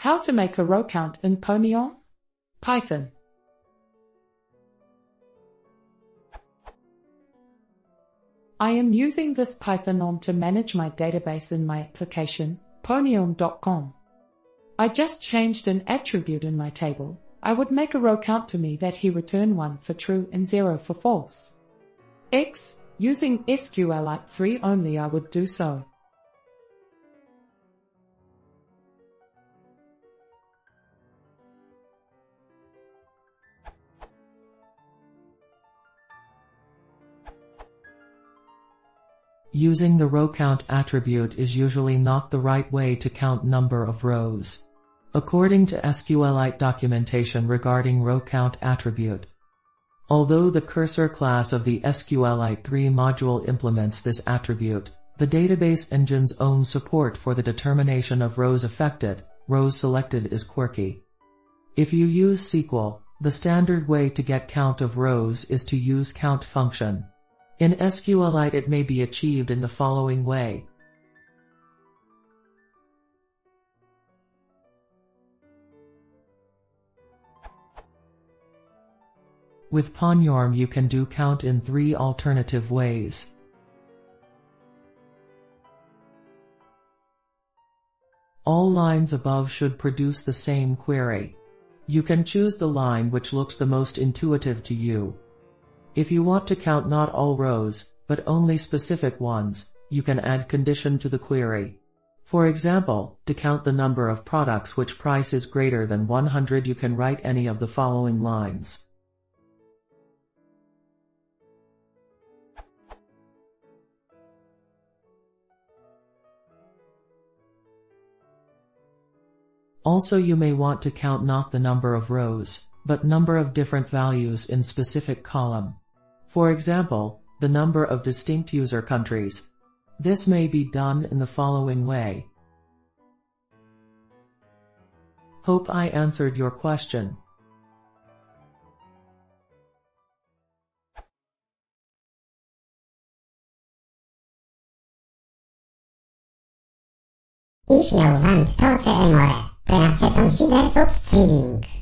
How to make a row count in ponyorm? Python. I am using this Python to manage my database in my application, ponyorm.com. I just changed an attribute in my table. I would make a row count to me that he return 1 for true and 0 for false. Using sqlite 3 only I would do so. Using the rowcount attribute is usually not the right way to count number of rows. According to SQLite documentation regarding rowcount attribute. Although the cursor class of the SQLite 3 module implements this attribute, the database engine's own support for the determination of rows affected, rows selected is quirky. If you use SQL, the standard way to get count of rows is to use count function. In SQLite it may be achieved in the following way. With ponyorm you can do count in 3 alternative ways. All lines above should produce the same query. You can choose the line which looks the most intuitive to you. If you want to count not all rows, but only specific ones, you can add condition to the query. For example, to count the number of products which price is greater than 100 you can write any of the following lines. Also you may want to count not the number of rows, but number of different values in specific column. For example, the number of distinct user countries. This may be done in the following way. Hope I answered your question. If you want to see more, press on Schuberts streaming.